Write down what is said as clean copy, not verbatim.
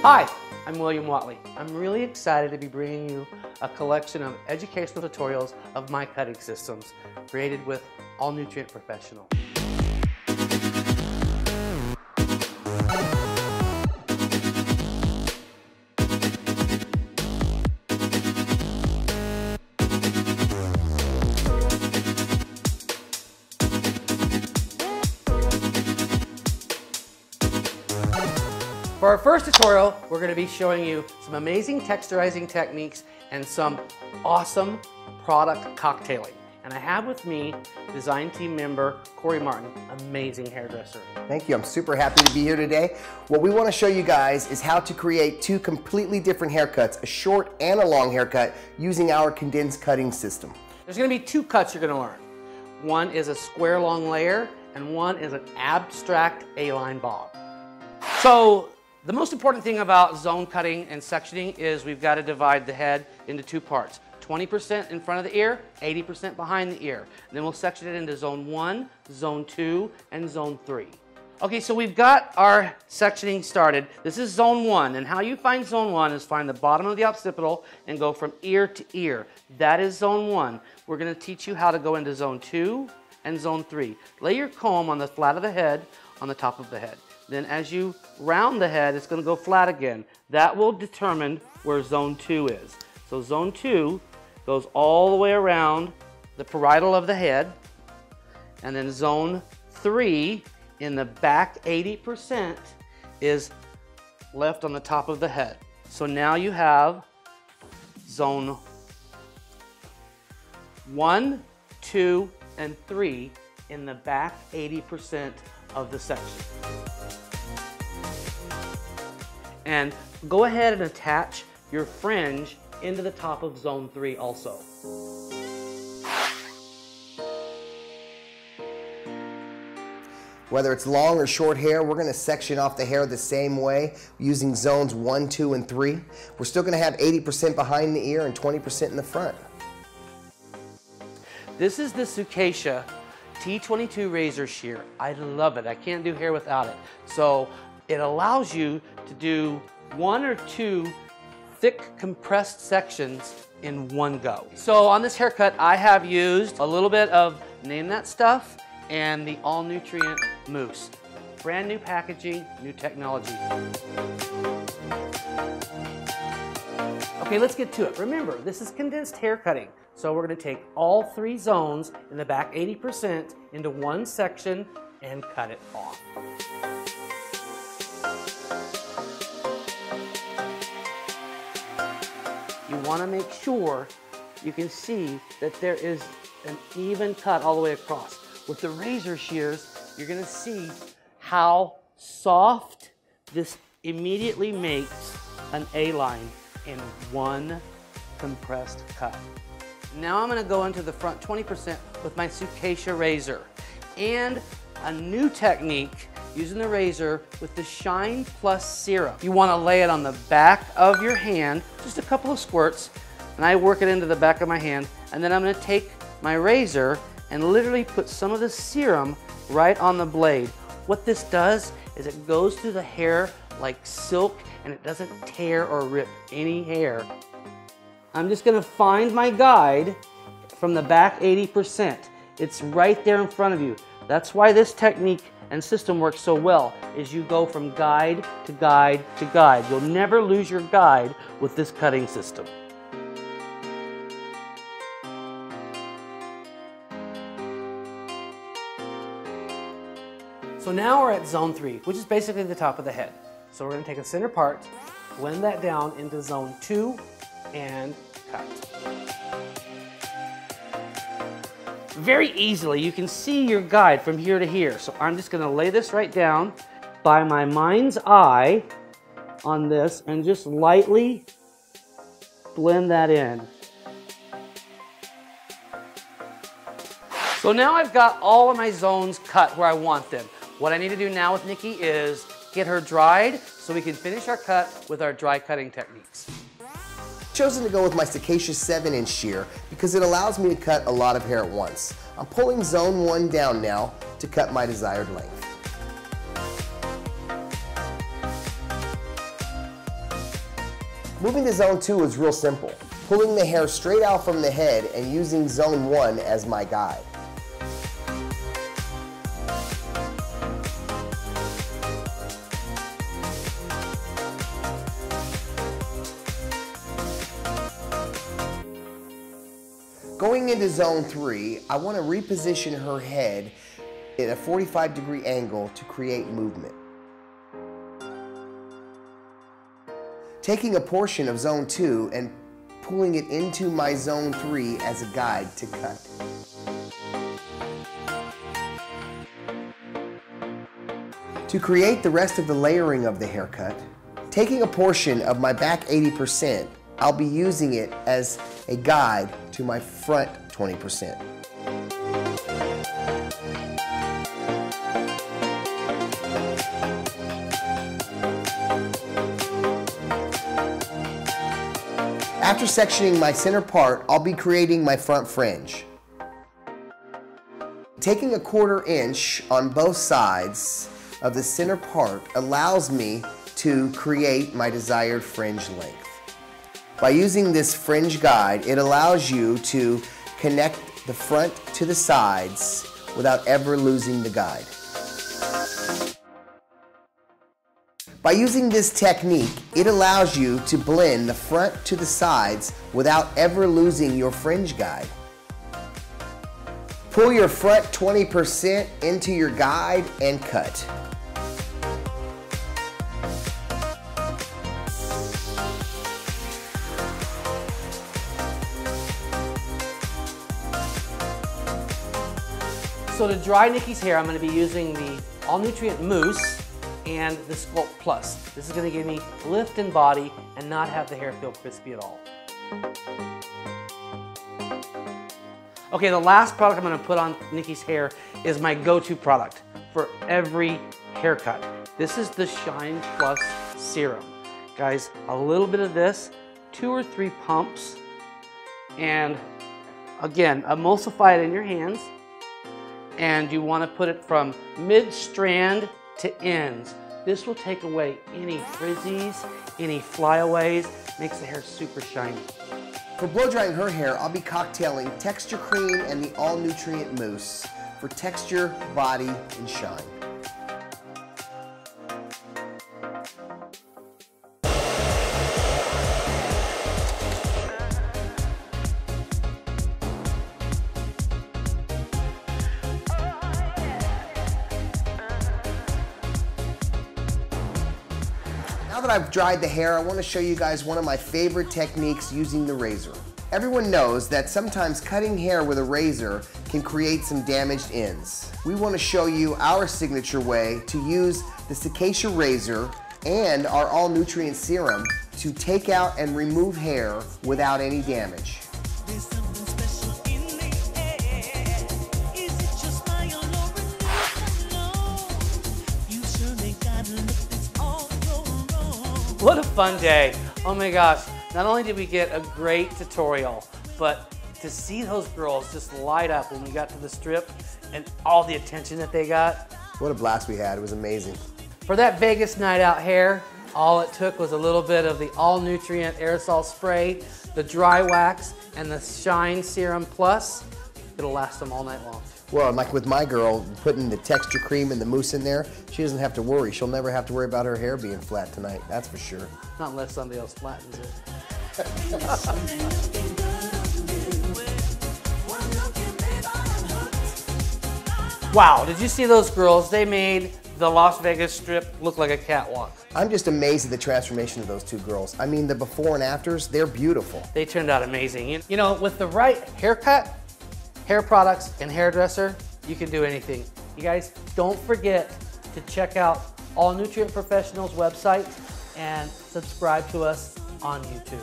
Hi, I'm William Whatley. I'm really excited to be bringing you a collection of educational tutorials of my cutting systems created with All Nutrient Professional. For our first tutorial, we're going to be showing you some amazing texturizing techniques and some awesome product cocktailing. And I have with me design team member Cory Martin, amazing hairdresser. Thank you. I'm super happy to be here today. What we want to show you guys is how to create two completely different haircuts, a short and a long haircut, using our condensed cutting system. There's going to be two cuts you're going to learn. One is a square long layer and one is an abstract A-line bob. So the most important thing about zone cutting and sectioning is we've got to divide the head into two parts. 20% in front of the ear, 80% behind the ear. And then we'll section it into zone 1, zone 2, and zone 3. Okay, so we've got our sectioning started. This is zone 1, and how you find zone 1 is find the bottom of the occipital and go from ear to ear. That is zone 1. We're going to teach you how to go into zone 2 and zone 3. Lay your comb on the flat of the head, on the top of the head. Then as you round the head, it's going to go flat again. That will determine where zone 2 is. So zone 2 goes all the way around the parietal of the head. And then zone 3 in the back 80% is left on the top of the head. So now you have zone 1, 2, and 3 in the back 80% of the section. And go ahead and attach your fringe into the top of zone 3 also. Whether it's long or short hair, we're going to section off the hair the same way using zones 1, 2, and 3. We're still going to have 80% behind the ear and 20% in the front. This is the Sucacia T22 razor shear. I love it. I can't do hair without it. So it allows you to do 1 or 2 thick compressed sections in one go. So on this haircut, I have used a little bit of Name That Stuff and the All Nutrient Mousse. Brand new packaging, new technology. Okay, let's get to it. Remember, this is condensed hair cutting. So we're going to take all 3 zones in the back 80% into one section and cut it off. You want to make sure you can see that there is an even cut all the way across. With the razor shears, you're going to see how soft this immediately makes an A-line in one compressed cut. Now I'm going to go into the front 20% with my Sucacia razor and a new technique using the razor with the Shine Plus Serum. You want to lay it on the back of your hand, just a couple of squirts, and I work it into the back of my hand, and then I'm going to take my razor and literally put some of the serum right on the blade. What this does is it goes through the hair like silk and it doesn't tear or rip any hair. I'm just going to find my guide from the back 80%. It's right there in front of you. That's why this technique and system works so well, is you go from guide to guide to guide. You'll never lose your guide with this cutting system. So now we're at zone 3, which is basically the top of the head. So we're going to take a center part, blend that down into zone 2, and cut. Very easily, you can see your guide from here to here. So I'm just going to lay this right down by my mind's eye on this and just lightly blend that in. So now I've got all of my zones cut where I want them. What I need to do now with Nikki is get her dried so we can finish our cut with our dry cutting techniques. Chosen to go with my Sucacia 7-inch shear because it allows me to cut a lot of hair at once. I'm pulling zone 1 down now to cut my desired length. Moving to zone 2 is real simple. Pulling the hair straight out from the head and using zone 1 as my guide. Going into zone 3, I want to reposition her head at a 45-degree angle to create movement. Taking a portion of zone 2 and pulling it into my zone 3 as a guide to cut. To create the rest of the layering of the haircut, taking a portion of my back 80%, I'll be using it as a guide to my front 20%. After sectioning my center part, I'll be creating my front fringe. Taking a 1/4 inch on both sides of the center part allows me to create my desired fringe length. By using this fringe guide, it allows you to connect the front to the sides without ever losing the guide. By using this technique, it allows you to blend the front to the sides without ever losing your fringe guide. Pull your front 20% into your guide and cut. So to dry Nikki's hair, I'm going to be using the All Nutrient Mousse and the Sculpt Plus. This is going to give me lift in body and not have the hair feel crispy at all. Okay, the last product I'm going to put on Nikki's hair is my go-to product for every haircut. This is the Shine Plus Serum. Guys, a little bit of this, 2 or 3 pumps, and again, emulsify it in your hands. And you want to put it from mid-strand to ends. This will take away any frizzies, any flyaways, makes the hair super shiny. For blow drying her hair, I'll be cocktailing Texture Cream and the All Nutrient Mousse for texture, body, and shine. Now that I've dried the hair, I want to show you guys one of my favorite techniques using the razor. Everyone knows that sometimes cutting hair with a razor can create some damaged ends. We want to show you our signature way to use the Cicacia razor and our All Nutrient Serum to take out and remove hair without any damage. What a fun day. Oh my gosh, not only did we get a great tutorial, but to see those girls just light up when we got to the strip and all the attention that they got. What a blast we had, it was amazing. For that Vegas night out hair, all it took was a little bit of the All Nutrient aerosol spray, the dry wax, and the Shine Serum Plus. It'll last them all night long. Well, like with my girl, putting the Texture Cream and the mousse in there, she doesn't have to worry. She'll never have to worry about her hair being flat tonight, that's for sure. Not unless somebody else flattens it. Wow, did you see those girls? They made the Las Vegas Strip look like a catwalk. I'm just amazed at the transformation of those two girls. I mean, the before and afters, they're beautiful. They turned out amazing. You know, with the right haircut, hair products, and hairdresser, you can do anything. You guys, don't forget to check out All Nutrient Professional's website and subscribe to us on YouTube.